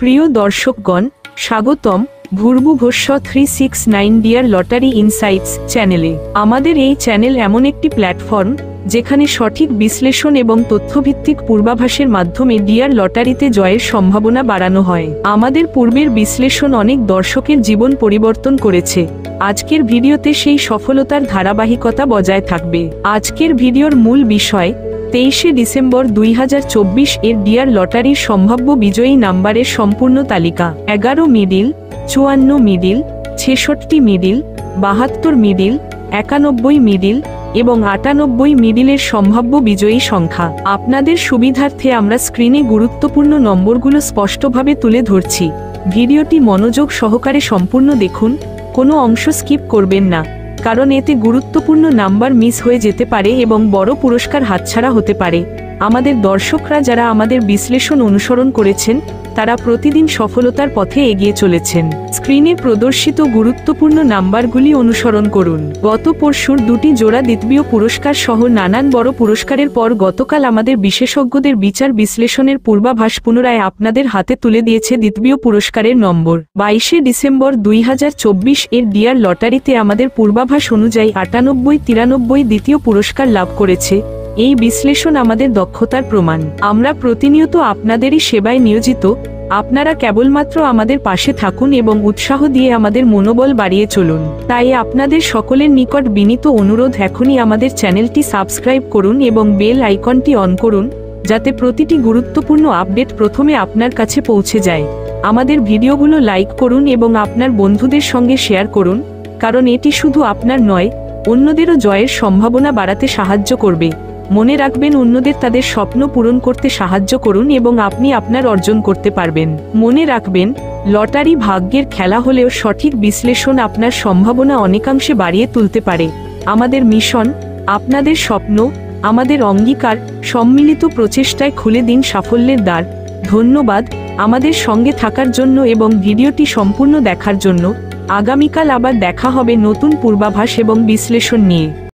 প্রিয় দর্শকগণ, স্বাগতম ভূর্ভুভস্য 369 dear lottery insights চ্যানেলে। আমাদের এই চ্যানেল এমন একটি প্ল্যাটফর্ম যেখানে সঠিক বিশ্লেষণ এবং তথ্যভিত্তিক পূর্বাভাসের মাধ্যমে ডিয়ার লটারিতে জয়ের সম্ভাবনা বাড়ানো হয়। আমাদের পূর্বের বিশ্লেষণ অনেক দর্শকের জীবন পরিবর্তন করেছে। আজকের ভিডিওতে সেই সফলতার ধারাবাহিকতা বজায় থাকবে। আজকের ভিডিওর মূল বিষয় 23শে ডিসেম্বর 2024 এর ডিয়ার লটারির সম্ভাব্য বিজয়ী নাম্বারের সম্পূর্ণ তালিকা। 11 middle, 54 middle, 66 middle, 72 middle, 91 middle এবং 98 মিডিলের সম্ভাব্য বিজয়ী সংখ্যা। আপনাদের সুবিধার্থে আমরা স্ক্রিনে গুরুত্বপূর্ণ নম্বরগুলো স্পষ্টভাবে তুলে ধরছি। ভিডিওটি মনোযোগ সহকারে সম্পূর্ণ দেখুন, কোনো অংশ স্কিপ করবেন না, কারণ এতে গুরুত্বপূর্ণ নাম্বার মিস হয়ে যেতে পারে এবং বড় পুরস্কার হাতছাড়া হতে পারে। আমাদের দর্শকরা যারা আমাদের বিশ্লেষণ অনুসরণ করেছেন তারা প্রতিদিন সফলতার পথে এগিয়ে চলেছেন। স্ক্রিনে প্রদর্শিত গুরুত্বপূর্ণ নাম্বারগুলি অনুসরণ করুন। গত পরশুর দুটি জোড়া দ্বিতীয় পুরস্কার সহ নানান বড় পুরস্কারের পর গতকাল আমাদের বিশেষজ্ঞদের বিচার বিশ্লেষণের পূর্বাভাস পুনরায় আপনাদের হাতে তুলে দিয়েছে দ্বিতীয় পুরস্কারের নম্বর। 22শে ডিসেম্বর 2024 এর ডিয়ার লটারিতে আমাদের পূর্বাভাস অনুযায়ী 98-93 দ্বিতীয় পুরস্কার লাভ করেছে। এই বিশ্লেষণ আমাদের দক্ষতার প্রমাণ। আমরা প্রতিনিয়ত আপনাদেরই সেবায় নিয়োজিত। আপনারা কেবলমাত্র আমাদের পাশে থাকুন এবং উৎসাহ দিয়ে আমাদের মনোবল বাড়িয়ে চলুন। তাই আপনাদের সকলের নিকট বিনীত অনুরোধ, এখনই আমাদের চ্যানেলটি সাবস্ক্রাইব করুন এবং বেল আইকনটি অন করুন, যাতে প্রতিটি গুরুত্বপূর্ণ আপডেট প্রথমে আপনার কাছে পৌঁছে যায়। আমাদের ভিডিওগুলো লাইক করুন এবং আপনার বন্ধুদের সঙ্গে শেয়ার করুন, কারণ এটি শুধু আপনার নয়, অন্যদেরও জয়ের সম্ভাবনা বাড়াতে সাহায্য করবে। মনে রাখবেন, অন্যদের তাদের স্বপ্ন পূরণ করতে সাহায্য করুন এবং আপনি আপনার অর্জন করতে পারবেন। মনে রাখবেন, লটারি ভাগ্যের খেলা হলেও সঠিক বিশ্লেষণ আপনার সম্ভাবনা অনেকাংশে বাড়িয়ে তুলতে পারে। আমাদের মিশন, আপনাদের স্বপ্ন, আমাদের অঙ্গীকার, সম্মিলিত প্রচেষ্টায় খুলে দিন সাফল্যের দ্বার। ধন্যবাদ আমাদের সঙ্গে থাকার জন্য এবং ভিডিওটি সম্পূর্ণ দেখার জন্য। আগামীকাল আবার দেখা হবে নতুন পূর্বাভাস এবং বিশ্লেষণ নিয়ে।